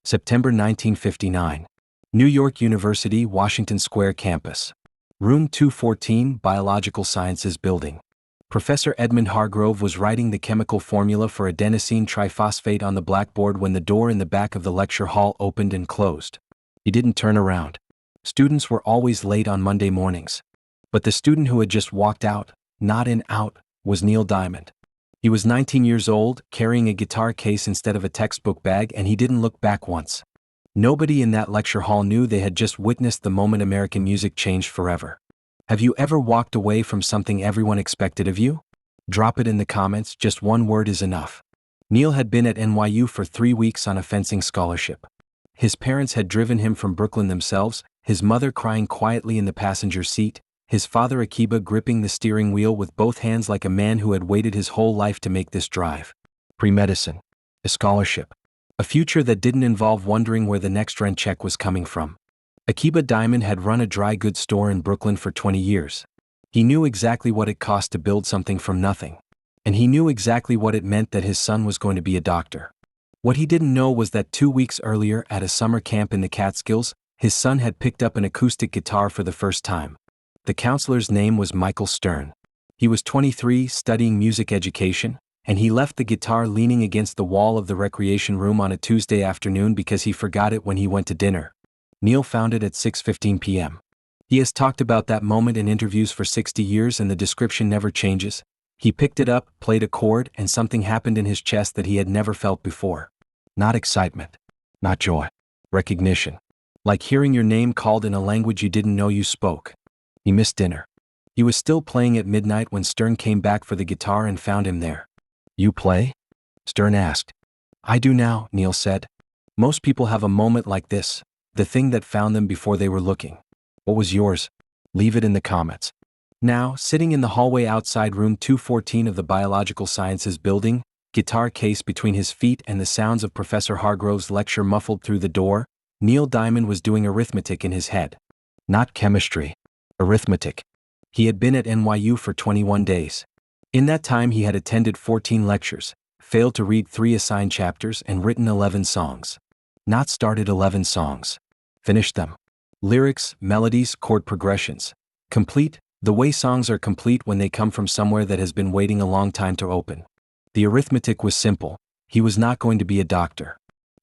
September 1959. New York University, Washington Square Campus. Room 214, Biological Sciences Building. Professor Edmund Hargrove was writing the chemical formula for adenosine triphosphate on the blackboard when the door in the back of the lecture hall opened and closed. He didn't turn around. Students were always late on Monday mornings. But the student who had just walked out, not in out, was Neil Diamond. He was 19 years old, carrying a guitar case instead of a textbook bag, and he didn't look back once. Nobody in that lecture hall knew they had just witnessed the moment American music changed forever. Have you ever walked away from something everyone expected of you? Drop it in the comments, just one word is enough. Neil had been at NYU for 3 weeks on a fencing scholarship. His parents had driven him from Brooklyn themselves, his mother crying quietly in the passenger seat, his father Akeeba gripping the steering wheel with both hands like a man who had waited his whole life to make this drive. Pre-medicine. A scholarship. A future that didn't involve wondering where the next rent check was coming from. Akeeba Diamond had run a dry goods store in Brooklyn for 20 years. He knew exactly what it cost to build something from nothing. And he knew exactly what it meant that his son was going to be a doctor. What he didn't know was that 2 weeks earlier at a summer camp in the Catskills, his son had picked up an acoustic guitar for the first time. The counselor's name was Michael Stern. He was 23, studying music education, and he left the guitar leaning against the wall of the recreation room on a Tuesday afternoon because he forgot it when he went to dinner. Neil found it at 6:15 p.m. He has talked about that moment in interviews for 60 years and the description never changes. He picked it up, played a chord, and something happened in his chest that he had never felt before. Not excitement. Not joy. Recognition. Like hearing your name called in a language you didn't know you spoke. He missed dinner. He was still playing at midnight when Stern came back for the guitar and found him there. "You play?" Stern asked. "I do now," Neil said. "Most people have a moment like this, the thing that found them before they were looking. What was yours? Leave it in the comments." Now, sitting in the hallway outside room 214 of the Biological Sciences Building, guitar case between his feet and the sounds of Professor Hargrove's lecture muffled through the door, Neil Diamond was doing arithmetic in his head. Not chemistry. Arithmetic. He had been at NYU for 21 days. In that time he had attended 14 lectures, failed to read 3 assigned chapters, and written 11 songs. Not started 11 songs. Finished them. Lyrics, melodies, chord progressions. Complete, the way songs are complete when they come from somewhere that has been waiting a long time to open. The arithmetic was simple. He was not going to be a doctor.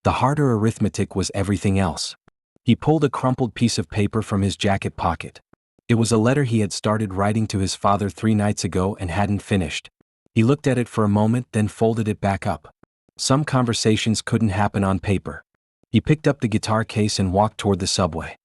The harder arithmetic was everything else. He pulled a crumpled piece of paper from his jacket pocket. It was a letter he had started writing to his father 3 nights ago and hadn't finished. He looked at it for a moment, then folded it back up. Some conversations couldn't happen on paper. He picked up the guitar case and walked toward the subway.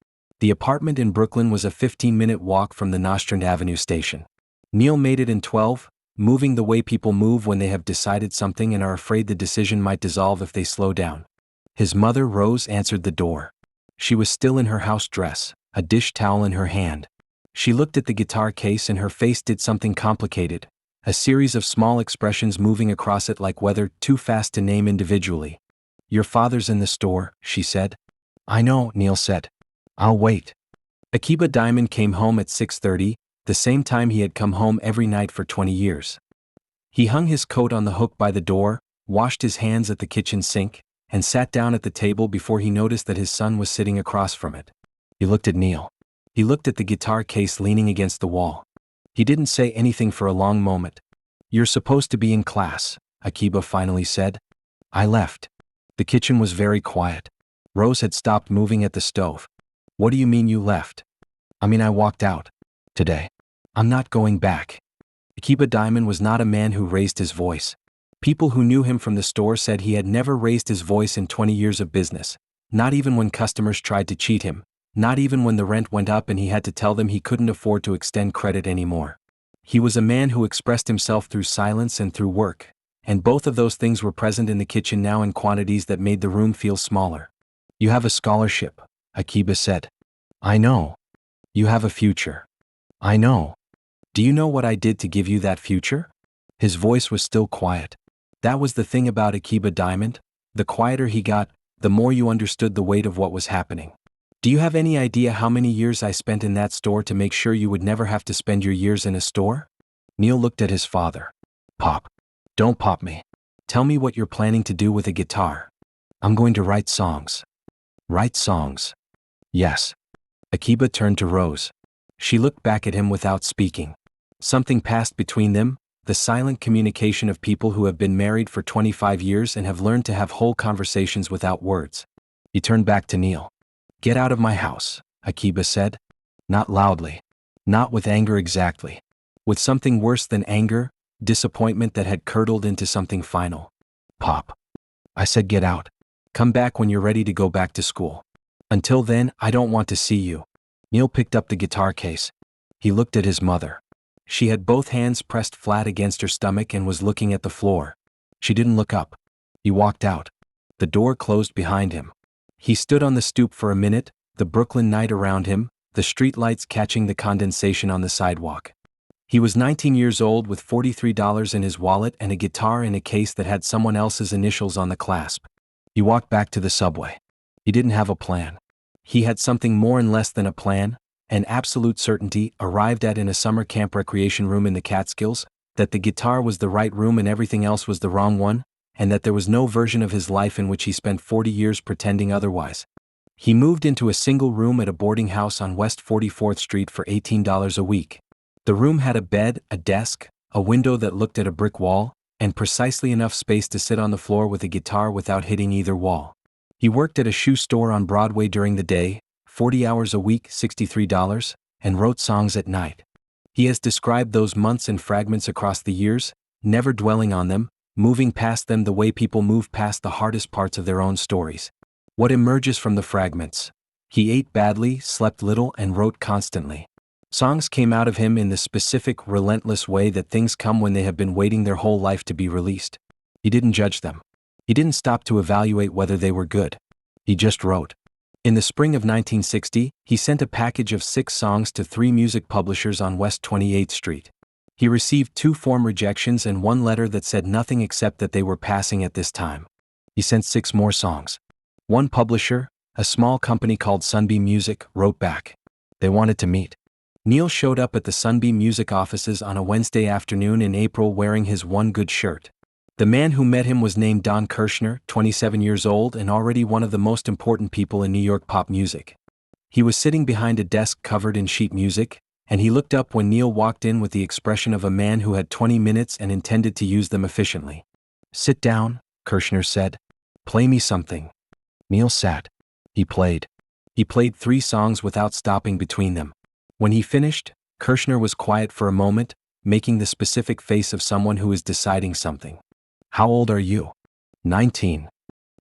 The apartment in Brooklyn was a 15-minute walk from the Nostrand Avenue station. Neil made it in 12, moving the way people move when they have decided something and are afraid the decision might dissolve if they slow down. His mother, Rose, answered the door. She was still in her house dress, a dish towel in her hand. She looked at the guitar case and her face did something complicated, a series of small expressions moving across it like weather too fast to name individually. "Your father's in the store," she said. "I know," Neil said. "I'll wait." Akeeba Diamond came home at 6:30, the same time he had come home every night for 20 years. He hung his coat on the hook by the door, washed his hands at the kitchen sink, and sat down at the table before he noticed that his son was sitting across from it. He looked at Neil. He looked at the guitar case leaning against the wall. He didn't say anything for a long moment. "You're supposed to be in class," Akeeba finally said. "I left." The kitchen was very quiet. Rose had stopped moving at the stove. "What do you mean you left?" "I mean I walked out. Today. I'm not going back." Akeeba Diamond was not a man who raised his voice. People who knew him from the store said he had never raised his voice in 20 years of business, not even when customers tried to cheat him. Not even when the rent went up and he had to tell them he couldn't afford to extend credit anymore. He was a man who expressed himself through silence and through work, and both of those things were present in the kitchen now in quantities that made the room feel smaller. "You have a scholarship," Akeeba said. "I know. You have a future." "I know. Do you know what I did to give you that future?" His voice was still quiet. That was the thing about Akeeba Diamond. The quieter he got, the more you understood the weight of what was happening. "Do you have any idea how many years I spent in that store to make sure you would never have to spend your years in a store?" Neil looked at his father. "Pop. Don't pop me. Tell me what you're planning to do with a guitar." I'm going to write songs. Write songs. Yes. Akeeba turned to Rose. She looked back at him without speaking. Something passed between them, the silent communication of people who have been married for 25 years and have learned to have whole conversations without words. He turned back to Neil. Get out of my house, Akeeba said. Not loudly. Not with anger exactly. With something worse than anger, disappointment that had curdled into something final. Pop. I said get out. Come back when you're ready to go back to school. Until then, I don't want to see you. Neil picked up the guitar case. He looked at his mother. She had both hands pressed flat against her stomach and was looking at the floor. She didn't look up. He walked out. The door closed behind him. He stood on the stoop for a minute, the Brooklyn night around him, the streetlights catching the condensation on the sidewalk. He was 19 years old with $43 in his wallet and a guitar in a case that had someone else's initials on the clasp. He walked back to the subway. He didn't have a plan. He had something more and less than a plan, an absolute certainty, arrived at in a summer camp recreation room in the Catskills, that the guitar was the right room and everything else was the wrong one, and that there was no version of his life in which he spent 40 years pretending otherwise. He moved into a single room at a boarding house on West 44th Street for $18 a week. The room had a bed, a desk, a window that looked at a brick wall, and precisely enough space to sit on the floor with a guitar without hitting either wall. He worked at a shoe store on Broadway during the day, 40 hours a week, $63, and wrote songs at night. He has described those months in fragments across the years, never dwelling on them, moving past them the way people move past the hardest parts of their own stories. What emerges from the fragments? He ate badly, slept little, and wrote constantly. Songs came out of him in the specific, relentless way that things come when they have been waiting their whole life to be released. He didn't judge them. He didn't stop to evaluate whether they were good. He just wrote. In the spring of 1960, he sent a package of 6 songs to 3 music publishers on West 28th Street. He received 2 form rejections and 1 letter that said nothing except that they were passing at this time. He sent 6 more songs. One publisher, a small company called Sunbeam Music, wrote back. They wanted to meet. Neil showed up at the Sunbeam Music offices on a Wednesday afternoon in April wearing his one good shirt. The man who met him was named Don Kirshner, 27 years old and already one of the most important people in New York pop music. He was sitting behind a desk covered in sheet music, and he looked up when Neil walked in with the expression of a man who had 20 minutes and intended to use them efficiently. Sit down, Kirshner said. Play me something. Neil sat. He played. He played 3 songs without stopping between them. When he finished, Kirshner was quiet for a moment, making the specific face of someone who is deciding something. How old are you? 19.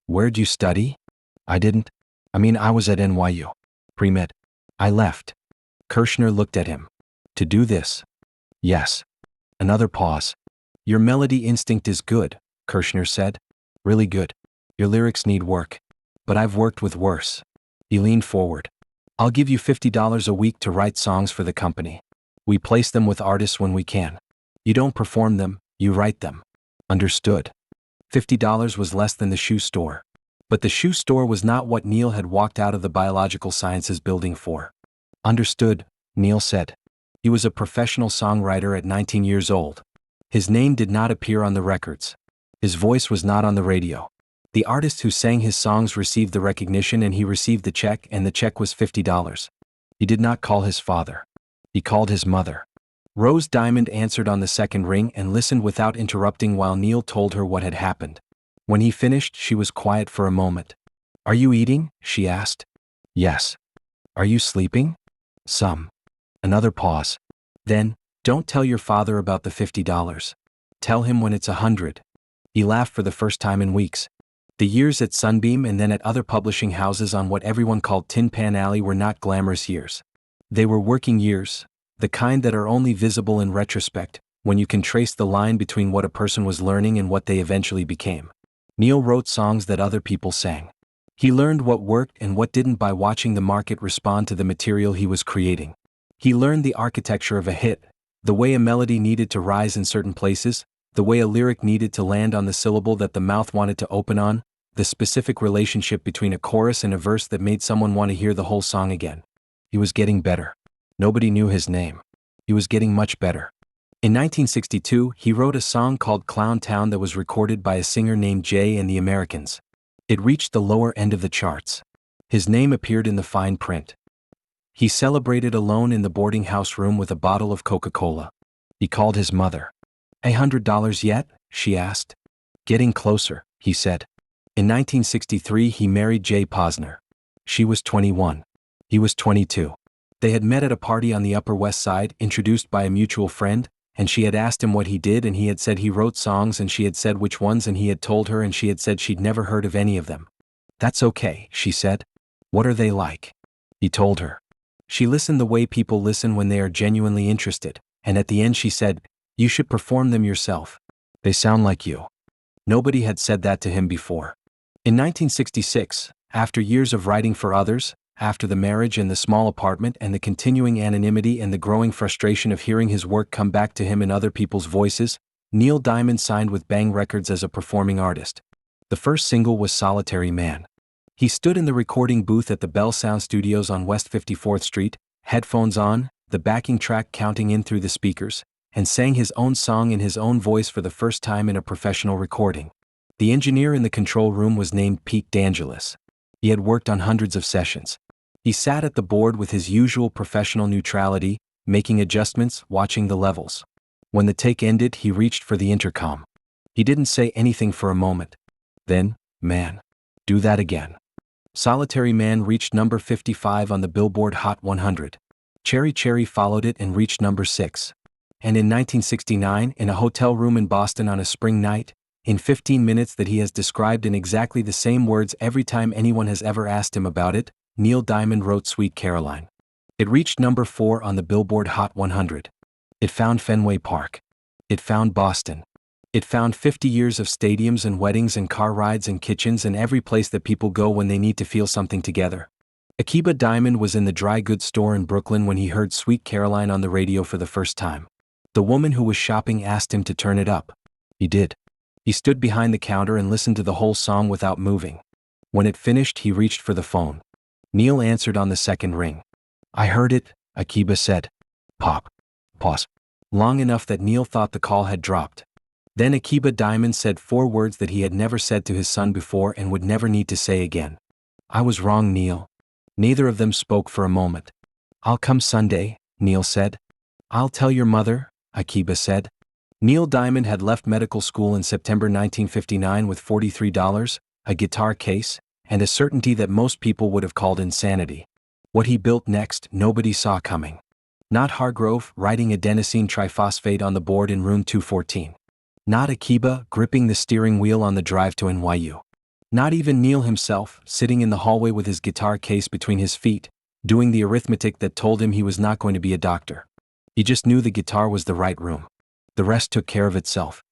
Where'd you study? I didn't. I was at NYU. Pre-med. I left. Kirshner looked at him. To do this? Yes. Another pause. Your melody instinct is good, Kirshner said. Really good. Your lyrics need work. But I've worked with worse. He leaned forward. I'll give you $50 a week to write songs for the company. We place them with artists when we can. You don't perform them, you write them. Understood. $50 was less than the shoe store. But the shoe store was not what Neil had walked out of the biological sciences building for. Understood, Neil said. He was a professional songwriter at 19 years old. His name did not appear on the records. His voice was not on the radio. The artist who sang his songs received the recognition and he received the check, and the check was $50. He did not call his father. He called his mother. Rose Diamond answered on the second ring and listened without interrupting while Neil told her what had happened. When he finished, she was quiet for a moment. Are you eating? She asked. Yes. Are you sleeping? Some. Another pause. Then, don't tell your father about the $50. Tell him when it's 100. He laughed for the first time in weeks. The years at Sunbeam and then at other publishing houses on what everyone called Tin Pan Alley were not glamorous years. They were working years, the kind that are only visible in retrospect, when you can trace the line between what a person was learning and what they eventually became. Neil wrote songs that other people sang. He learned what worked and what didn't by watching the market respond to the material he was creating. He learned the architecture of a hit, the way a melody needed to rise in certain places, the way a lyric needed to land on the syllable that the mouth wanted to open on, the specific relationship between a chorus and a verse that made someone want to hear the whole song again. He was getting better. Nobody knew his name. He was getting much better. In 1962, he wrote a song called Clown Town that was recorded by a singer named Jay and the Americans. It reached the lower end of the charts. His name appeared in the fine print. He celebrated alone in the boarding house room with a bottle of Coca-Cola. He called his mother. $100 yet? She asked. Getting closer, he said. In 1963 he married Jay Posner. She was 21. He was 22. They had met at a party on the Upper West Side, introduced by a mutual friend, and she had asked him what he did, and he had said he wrote songs, and she had said which ones, and he had told her, and she had said she'd never heard of any of them. That's okay, she said. What are they like? He told her. She listened the way people listen when they are genuinely interested, and at the end she said, you should perform them yourself. They sound like you. Nobody had said that to him before. In 1966, after years of writing for others, after the marriage and the small apartment and the continuing anonymity and the growing frustration of hearing his work come back to him in other people's voices, Neil Diamond signed with Bang Records as a performing artist. The first single was Solitary Man. He stood in the recording booth at the Bell Sound Studios on West 54th Street, headphones on, the backing track counting in through the speakers, and sang his own song in his own voice for the first time in a professional recording. The engineer in the control room was named Pete D'Angelis. He had worked on hundreds of sessions. He sat at the board with his usual professional neutrality, making adjustments, watching the levels. When the take ended, he reached for the intercom. He didn't say anything for a moment. Then, man, do that again. Solitary Man reached number 55 on the Billboard Hot 100. Cherry Cherry followed it and reached number 6. And in 1969, in a hotel room in Boston on a spring night, in 15 minutes that he has described in exactly the same words every time anyone has ever asked him about it, Neil Diamond wrote Sweet Caroline. It reached number 4 on the Billboard Hot 100. It found Fenway Park. It found Boston. It found 50 years of stadiums and weddings and car rides and kitchens and every place that people go when they need to feel something together. Akeeba Diamond was in the dry goods store in Brooklyn when he heard Sweet Caroline on the radio for the first time. The woman who was shopping asked him to turn it up. He did. He stood behind the counter and listened to the whole song without moving. When it finished, he reached for the phone. Neil answered on the second ring. I heard it, Akeeba said. Pop. Pause. Long enough that Neil thought the call had dropped. Then Akeeba Diamond said 4 words that he had never said to his son before and would never need to say again. I was wrong, Neil. Neither of them spoke for a moment. I'll come Sunday, Neil said. I'll tell your mother, Akeeba said. Neil Diamond had left medical school in September 1959 with $43, a guitar case, and a certainty that most people would have called insanity. What he built next, nobody saw coming. Not Hargrove writing adenosine triphosphate on the board in room 214. Not Akeeba gripping the steering wheel on the drive to NYU. Not even Neil himself, sitting in the hallway with his guitar case between his feet, doing the arithmetic that told him he was not going to be a doctor. He just knew the guitar was the right room. The rest took care of itself.